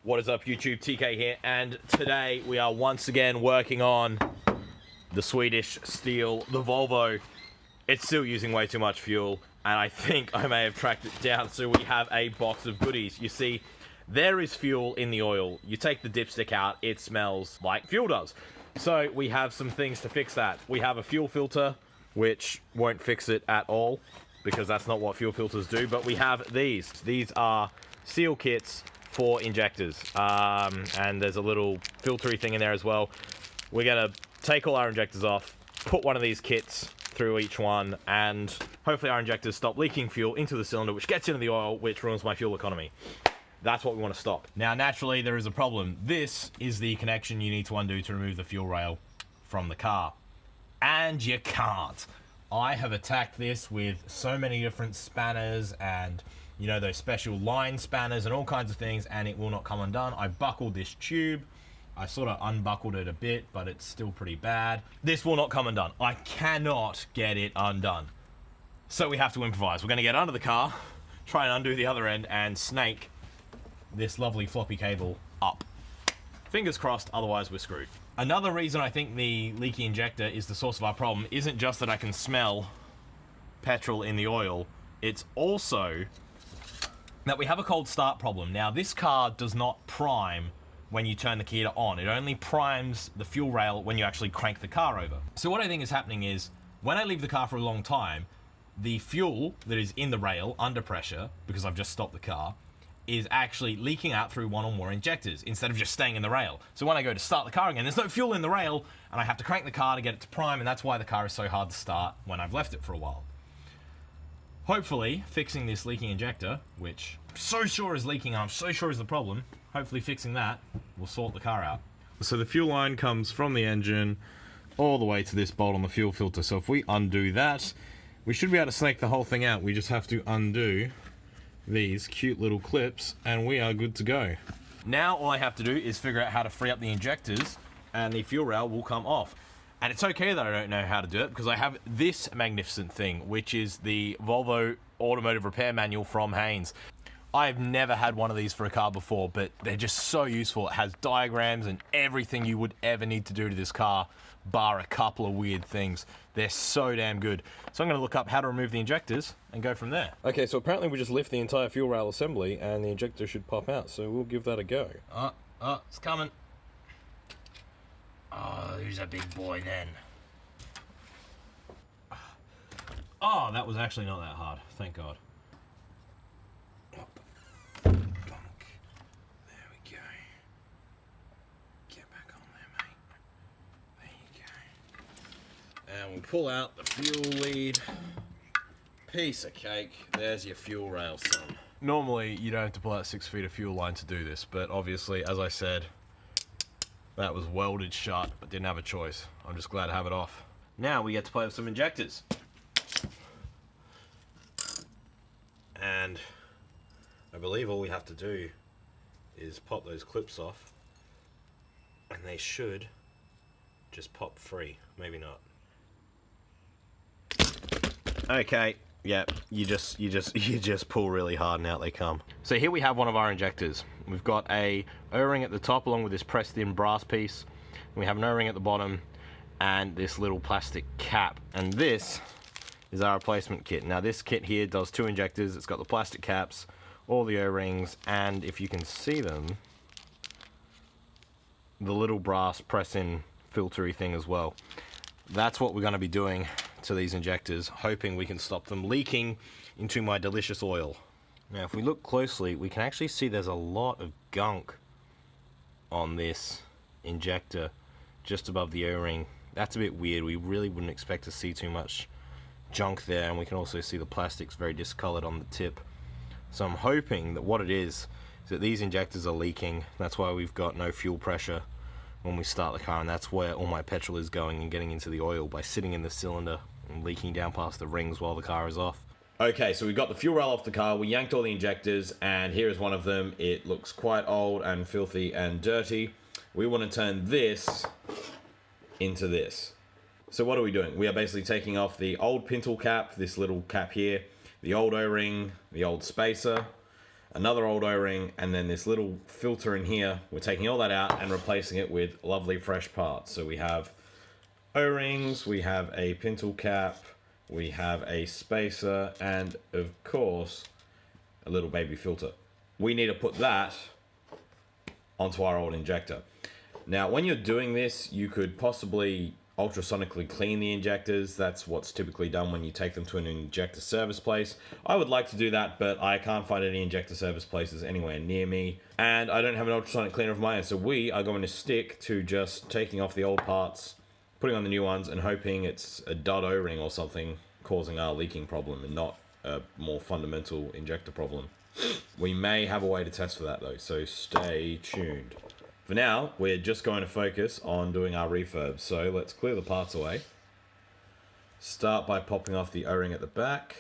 What is up, YouTube? TK here, and today we are once again working on the Swedish steel, the Volvo. It's still using way too much fuel, and I think I may have tracked it down, so we have a box of goodies. You see, there is fuel in the oil. You take the dipstick out, it smells like fuel does. So we have some things to fix that. We have a fuel filter, which won't fix it at all, because that's not what fuel filters do, but we have these. These are seal kits for injectors, and there's a little filtery thing in there as well. We're gonna take all our injectors off, put one of these kits through each one, and hopefully our injectors stop leaking fuel into the cylinder, which gets into the oil, which ruins my fuel economy. That's what we want to stop. Now, naturally, there is a problem. This is the connection you need to undo to remove the fuel rail from the car, and you can't. I have attacked this with so many different spanners and, you know, those special line spanners and all kinds of things, and it will not come undone. I buckled this tube. I sort of unbuckled it a bit, but it's still pretty bad. This will not come undone. I cannot get it undone. So we have to improvise. We're going to get under the car, try and undo the other end, and snake this lovely floppy cable up. Fingers crossed, otherwise we're screwed. Another reason I think the leaky injector is the source of our problem isn't just that I can smell petrol in the oil, it's also that we have a cold start problem. Now, this car does not prime when you turn the key on. It only primes the fuel rail when you actually crank the car over. So what I think is happening is, when I leave the car for a long time, the fuel that is in the rail under pressure, because I've just stopped the car, is actually leaking out through one or more injectors instead of just staying in the rail. So when I go to start the car again, there's no fuel in the rail, and I have to crank the car to get it to prime, and that's why the car is so hard to start when I've left it for a while. Hopefully, fixing this leaking injector, which I'm so sure is leaking, I'm so sure is the problem, hopefully fixing that will sort the car out. So the fuel line comes from the engine all the way to this bolt on the fuel filter. So if we undo that, we should be able to snake the whole thing out. We just have to undo these cute little clips, and we are good to go. Now all I have to do is figure out how to free up the injectors, and the fuel rail will come off. And it's okay that I don't know how to do it, because I have this magnificent thing, which is the Volvo Automotive Repair Manual from Haynes. I've never had one of these for a car before, but they're just so useful. It has diagrams and everything you would ever need to do to this car, bar a couple of weird things. They're so damn good. So I'm going to look up how to remove the injectors and go from there. Okay, so apparently we just lift the entire fuel rail assembly and the injector should pop out, so we'll give that a go. Oh, it's coming. Oh, there's a big boy then. Oh, that was actually not that hard, thank God. What the funk? There we go. Get back on there, mate. There you go. And we'll pull out the fuel lead. Piece of cake. There's your fuel rail, son. Normally, you don't have to pull out 6 feet of fuel line to do this, but obviously, as I said, that was welded shut, but didn't have a choice. I'm just glad to have it off. Now we get to play with some injectors. And I believe all we have to do is pop those clips off, and they should just pop free. Maybe not. Okay, yeah, you just pull really hard and out they come. So here we have one of our injectors. We've got a O-ring at the top along with this pressed in brass piece. We have an O-ring at the bottom and this little plastic cap. And this is our replacement kit. Now this kit here does 2 injectors. It's got the plastic caps, all the O-rings, and if you can see them, the little brass press-in filtery thing as well. That's what we're going to be doing to these injectors, hoping we can stop them leaking into my delicious oil. Now if we look closely, we can actually see there's a lot of gunk on this injector just above the O-ring. That's a bit weird. We really wouldn't expect to see too much junk there, and we can also see the plastic's very discolored on the tip. So I'm hoping that what it is that these injectors are leaking. That's why we've got no fuel pressure when we start the car, and that's where all my petrol is going and getting into the oil by sitting in the cylinder and leaking down past the rings while the car is off. Okay, so we got the fuel rail off the car, we yanked all the injectors, and here is one of them. It looks quite old and filthy and dirty. We want to turn this into this. So what are we doing? We are basically taking off the old pintle cap, this little cap here, the old O-ring, the old spacer, another old O-ring, and then this little filter in here. We're taking all that out and replacing it with lovely fresh parts. So we have O-rings, we have a pintle cap, we have a spacer, and of course, a little baby filter. We need to put that onto our old injector. Now, when you're doing this, you could possibly ultrasonically clean the injectors. That's what's typically done when you take them to an injector service place. I would like to do that, but I can't find any injector service places anywhere near me, and I don't have an ultrasonic cleaner of my own, so we are going to stick to just taking off the old parts, putting on the new ones, and hoping it's a dud O-ring or something causing our leaking problem and not a more fundamental injector problem. We may have a way to test for that though, so stay tuned. For now, we're just going to focus on doing our refurb. So let's clear the parts away. Start by popping off the O-ring at the back.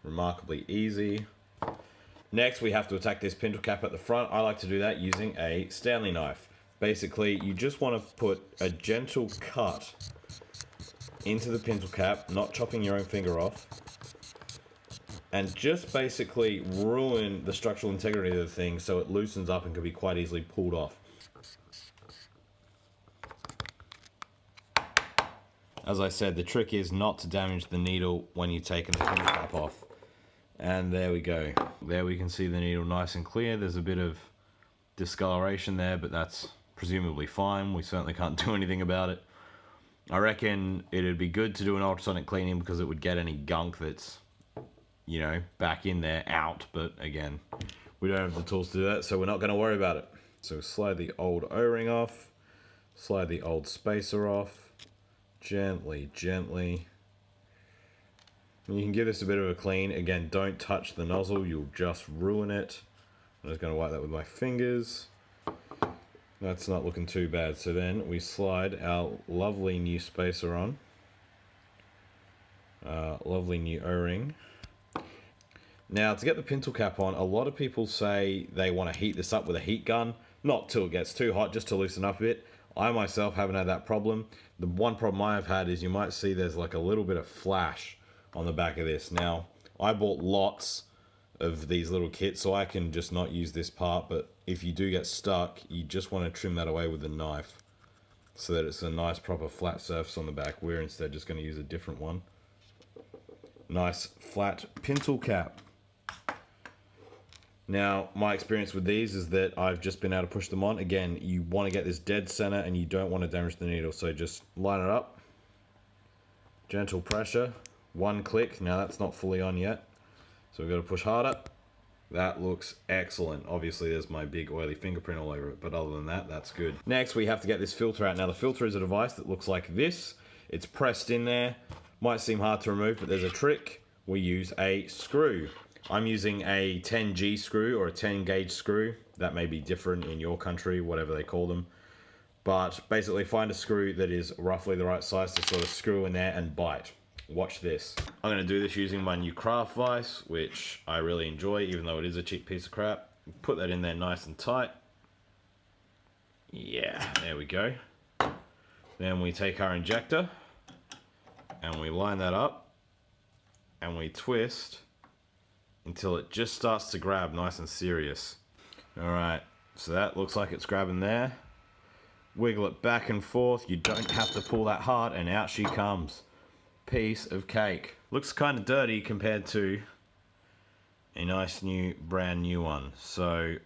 Remarkably easy. Next, we have to attack this pintle cap at the front. I like to do that using a Stanley knife. Basically, you just want to put a gentle cut into the pintle cap, not chopping your own finger off, and just basically ruin the structural integrity of the thing so it loosens up and can be quite easily pulled off. As I said, the trick is not to damage the needle when you're taking the pintle cap off. And there we go. There we can see the needle nice and clear. There's a bit of discoloration there, but that's presumably fine. We certainly can't do anything about it. I reckon it'd be good to do an ultrasonic cleaning because it would get any gunk that's, you know, back in there out. But again, we don't have the tools to do that, so we're not going to worry about it. So slide the old O-ring off, slide the old spacer off. Gently, gently. And you can give this a bit of a clean. Again, don't touch the nozzle, you'll just ruin it. I'm just going to wipe that with my fingers. That's not looking too bad. So then we slide our lovely new spacer on. Lovely new O-ring. Now, to get the pintle cap on, a lot of people say they want to heat this up with a heat gun. Not till it gets too hot, just to loosen up a bit. I myself haven't had that problem. The one problem I've had is you might see there's like a little bit of flash on the back of this. Now, I bought lots of these little kits, so I can just not use this part, but if you do get stuck, you just want to trim that away with a knife so that it's a nice proper flat surface on the back. We're instead just going to use a different one. Nice flat pintle cap. Now, my experience with these is that I've just been able to push them on. Again, you want to get this dead center and you don't want to damage the needle, so just line it up. Gentle pressure, one click. Now that's not fully on yet, so we've got to push harder. That looks excellent. Obviously there's my big oily fingerprint all over it, but other than that, that's good. Next, we have to get this filter out. Now the filter is a device that looks like this. It's pressed in there. Might seem hard to remove, but there's a trick. We use a screw. I'm using a 10G screw or a 10 gauge screw. That may be different in your country, whatever they call them. But basically find a screw that is roughly the right size to sort of screw in there and bite. Watch this. I'm going to do this using my new craft vise, which I really enjoy, even though it is a cheap piece of crap. Put that in there nice and tight. Yeah, there we go. Then we take our injector and we line that up and we twist until it just starts to grab nice and serious. Alright, so that looks like it's grabbing there. Wiggle it back and forth. You don't have to pull that hard, and out she comes. Piece of cake. Looks kind of dirty compared to a nice new, brand new one. So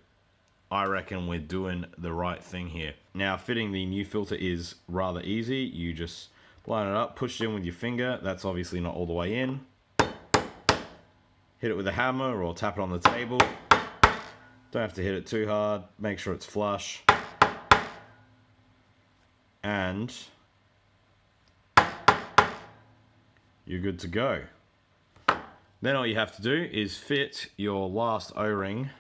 I reckon we're doing the right thing here. Now, fitting the new filter is rather easy. You just line it up, push it in with your finger. That's obviously not all the way in. Hit it with a hammer or tap it on the table. Don't have to hit it too hard. Make sure it's flush. And you're good to go. Then all you have to do is fit your last O-ring.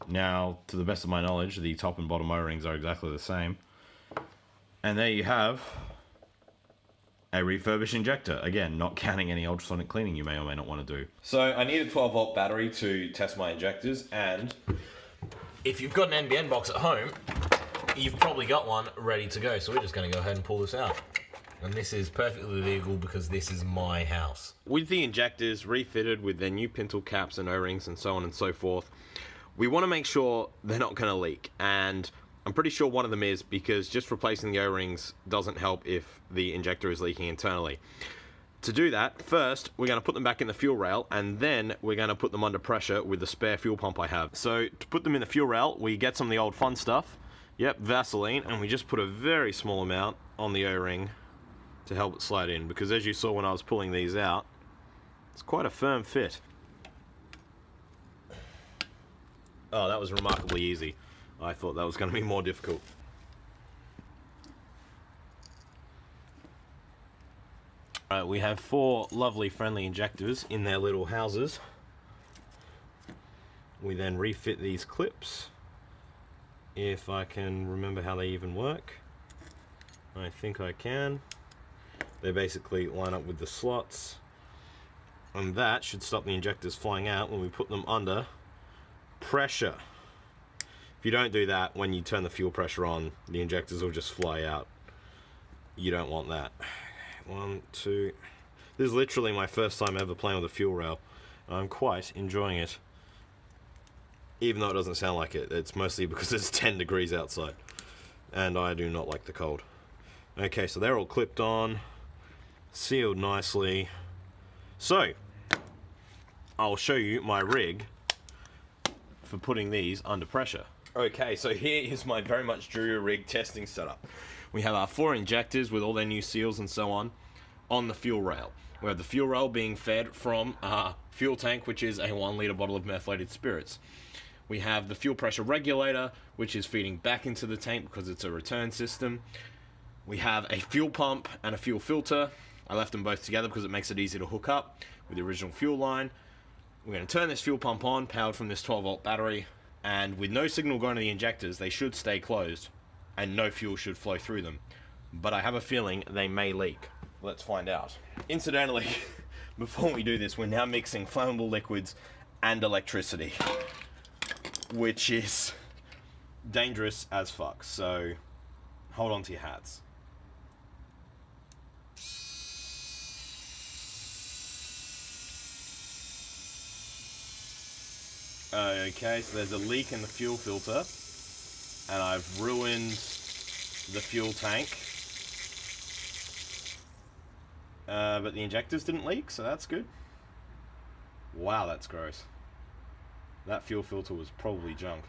Now, to the best of my knowledge, the top and bottom O-rings are exactly the same. And there you have a Refurbish injector. Again, not counting any ultrasonic cleaning you may or may not want to do. So I need a 12-volt battery to test my injectors, and if you've got an NBN box at home, you've probably got one ready to go. So we're just going to go ahead and pull this out. And this is perfectly legal because this is my house. With the injectors refitted with their new pintle caps and O-rings and so on and so forth, we want to make sure they're not going to leak, and I'm pretty sure one of them is, because just replacing the O-rings doesn't help if the injector is leaking internally. To do that, first we're going to put them back in the fuel rail, and then we're going to put them under pressure with the spare fuel pump I have. So to put them in the fuel rail, we get some of the old fun stuff, yep, Vaseline, and we just put a very small amount on the O-ring to help it slide in, because as you saw when I was pulling these out, it's quite a firm fit. Oh, that was remarkably easy. I thought that was going to be more difficult. Alright, we have 4 lovely friendly injectors in their little houses. We then refit these clips, if I can remember how they even work. I think I can. They basically line up with the slots, and that should stop the injectors flying out when we put them under pressure. If you don't do that, when you turn the fuel pressure on, the injectors will just fly out. You don't want that. 1, 2. This is literally my first time ever playing with a fuel rail. I'm quite enjoying it. Even though it doesn't sound like it. It's mostly because it's 10 degrees outside. And I do not like the cold. Okay, so they're all clipped on. Sealed nicely. So, I'll show you my rig for putting these under pressure. Okay, so here is my very much Drew rig testing setup. We have our 4 injectors with all their new seals and so on the fuel rail. We have the fuel rail being fed from our fuel tank, which is a 1 litre bottle of methylated spirits. We have the fuel pressure regulator, which is feeding back into the tank because it's a return system. We have a fuel pump and a fuel filter. I left them both together because it makes it easy to hook up with the original fuel line. We're going to turn this fuel pump on, powered from this 12-volt battery, and with no signal going to the injectors, they should stay closed, and no fuel should flow through them. But I have a feeling they may leak. Let's find out. Incidentally, before we do this, we're now mixing flammable liquids and electricity, which is dangerous as fuck, so hold on to your hats. Okay, so there's a leak in the fuel filter, and I've ruined the fuel tank. But the injectors didn't leak, so that's good. Wow, that's gross. That fuel filter was probably junk.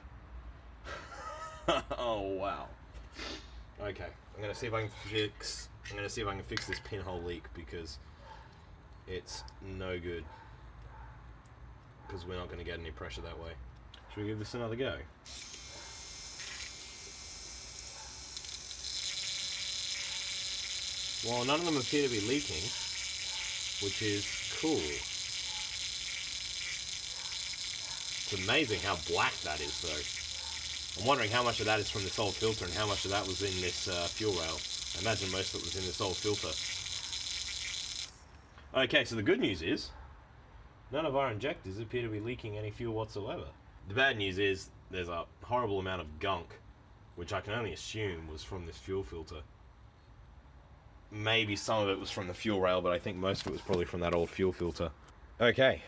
Oh wow. Okay, I'm gonna see if I can fix this pinhole leak, because it's no good. Because we're not going to get any pressure that way. Should we give this another go? Well, none of them appear to be leaking, which is cool. It's amazing how black that is, though. I'm wondering how much of that is from this old filter and how much of that was in this fuel rail. I imagine most of it was in this old filter. Okay, so the good news is, none of our injectors appear to be leaking any fuel whatsoever. The bad news is there's a horrible amount of gunk, which I can only assume was from this fuel filter. Maybe some of it was from the fuel rail, but I think most of it was probably from that old fuel filter. Okay,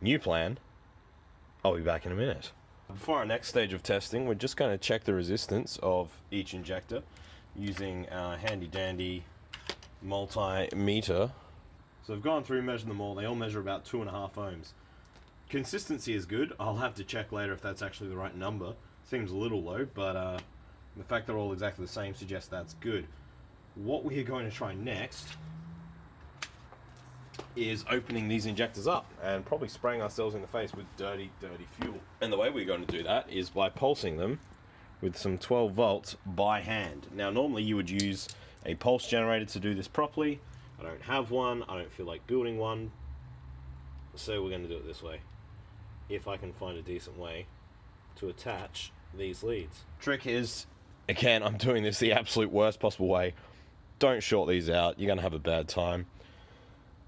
new plan. I'll be back in a minute. Before our next stage of testing, we're just going to check the resistance of each injector using our handy dandy multimeter. So I've gone through, measured them all. They all measure about 2.5 ohms. Consistency is good. I'll have to check later if that's actually the right number. Seems a little low, but the fact they're all exactly the same suggests that's good. What we are going to try next is opening these injectors up and probably spraying ourselves in the face with dirty, dirty fuel. And the way we're going to do that is by pulsing them with some 12 volts by hand. Now, normally you would use a pulse generator to do this properly. I don't have one, I don't feel like building one, so we're going to do it this way, if I can find a decent way to attach these leads. Trick is, again, I'm doing this the absolute worst possible way. Don't short these out, you're going to have a bad time,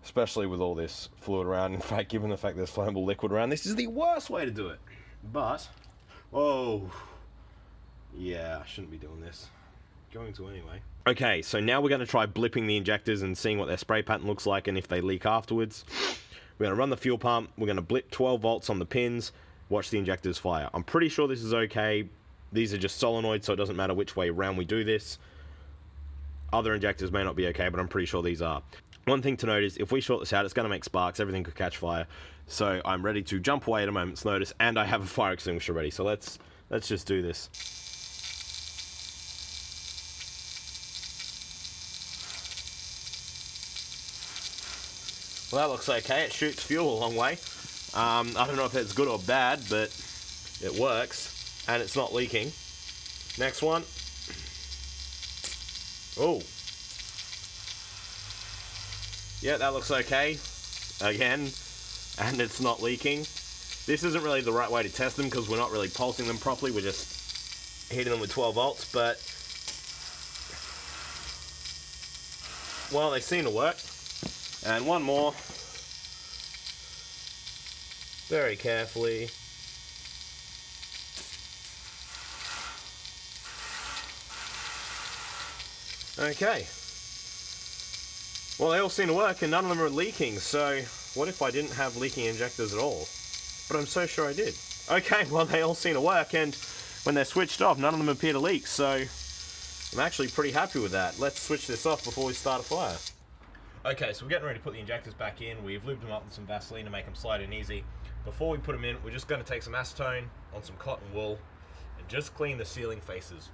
especially with all this fluid around. In fact, given the fact there's flammable liquid around, this is the worst way to do it. But, oh, yeah, I shouldn't be doing this. Going to anyway. Okay, so now we're going to try blipping the injectors and seeing what their spray pattern looks like and if they leak afterwards. We're going to run the fuel pump, we're going to blip 12 volts on the pins, watch the injectors fire. I'm pretty sure this is okay. These are just solenoids, so it doesn't matter which way around we do this. Other injectors may not be okay, but I'm pretty sure these are. One thing to note is if we short this out, it's going to make sparks. Everything could catch fire. So I'm ready to jump away at a moment's notice, and I have a fire extinguisher ready. So let's just do this. Well, that looks okay. It shoots fuel a long way. I don't know if it's good or bad, but it works, and it's not leaking. Next one. Oh. Yeah, that looks okay. Again, and it's not leaking. This isn't really the right way to test them because we're not really pulsing them properly. We're just hitting them with 12 volts, but well, they seem to work. And one more. Very carefully. Okay. Well, they all seem to work and none of them are leaking, so what if I didn't have leaking injectors at all? But I'm so sure I did. Okay, well, they all seem to work, and when they're switched off, none of them appear to leak, so I'm actually pretty happy with that. Let's switch this off before we start a fire. Okay, so we're getting ready to put the injectors back in. We've lubed them up with some Vaseline to make them slide in easy. Before we put them in, we're just going to take some acetone on some cotton wool and just clean the sealing faces.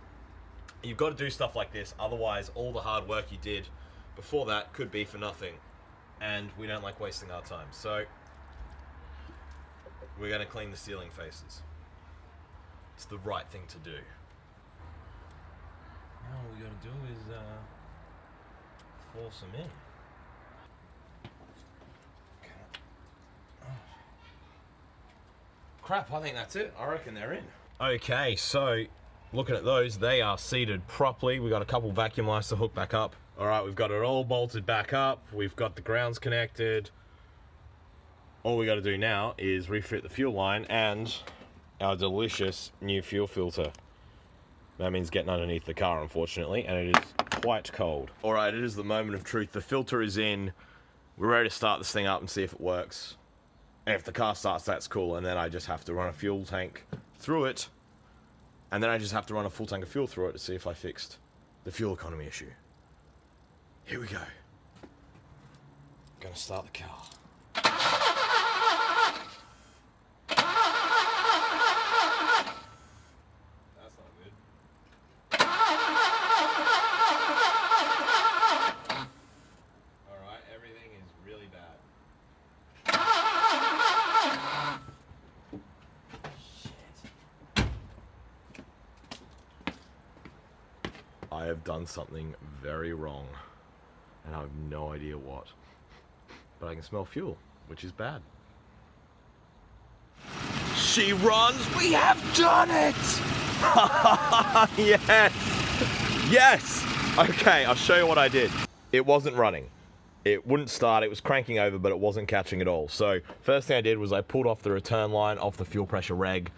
You've got to do stuff like this, otherwise all the hard work you did before that could be for nothing, and we don't like wasting our time. So we're going to clean the sealing faces. It's the right thing to do. Now all we got to do is force them in. Crap, I think that's it. I reckon they're in. Okay, so looking at those, they are seated properly. We've got a couple vacuum lights to hook back up. All right, we've got it all bolted back up. We've got the grounds connected. All we got to do now is refit the fuel line and our delicious new fuel filter. That means getting underneath the car, unfortunately, and it is quite cold. All right, it is the moment of truth. The filter is in. We're ready to start this thing up and see if it works. And if the car starts, that's cool. And then I just have to run a fuel tank through it. And then I just have to run a full tank of fuel through it to see if I fixed the fuel economy issue. Here we go. Gonna start the car. That's not good. Alright, everything is really bad. I have done something very wrong, and I have no idea what. But I can smell fuel, which is bad. She runs! We have done it! Yes! Yes! Okay, I'll show you what I did. It wasn't running. It wouldn't start, it was cranking over, but it wasn't catching at all. So, first thing I did was I pulled off the return line off the fuel pressure reg.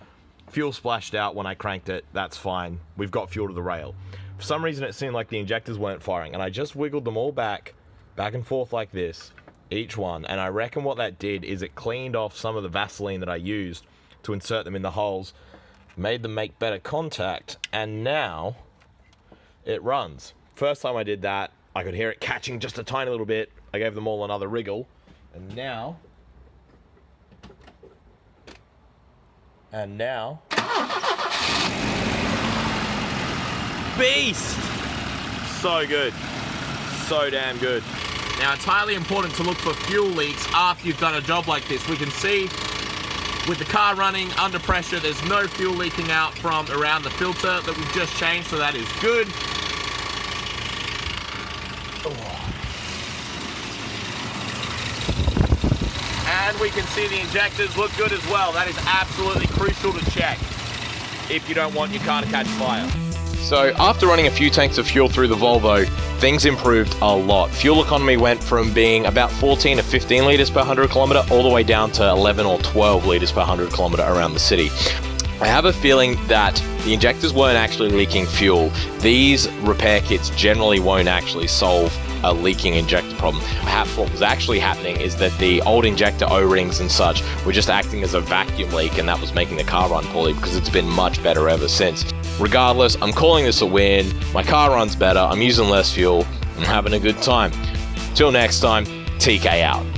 Fuel splashed out when I cranked it, that's fine. We've got fuel to the rail. For some reason it seemed like the injectors weren't firing, and I just wiggled them all back and forth like this, each one, and I reckon what that did is it cleaned off some of the Vaseline that I used to insert them in the holes, made them make better contact, and now it runs. First time I did that, I could hear it catching just a tiny little bit. I gave them all another wriggle, and now beast! So good. So damn good. Now, it's highly important to look for fuel leaks after you've done a job like this. We can see with the car running under pressure, there's no fuel leaking out from around the filter that we've just changed, so that is good. And we can see the injectors look good as well. That is absolutely crucial to check if you don't want your car to catch fire. So after running a few tanks of fuel through the Volvo, things improved a lot. Fuel economy went from being about 14 to 15 litres per 100 kilometre all the way down to 11 or 12 litres per 100 kilometre around the city. I have a feeling that the injectors weren't actually leaking fuel. These repair kits generally won't actually solve a leaking injector problem. Perhaps what was actually happening is that the old injector O-rings and such were just acting as a vacuum leak, and that was making the car run poorly, because it's been much better ever since. Regardless, I'm calling this a win. My car runs better, I'm using less fuel, I'm having a good time. Till next time, TK out.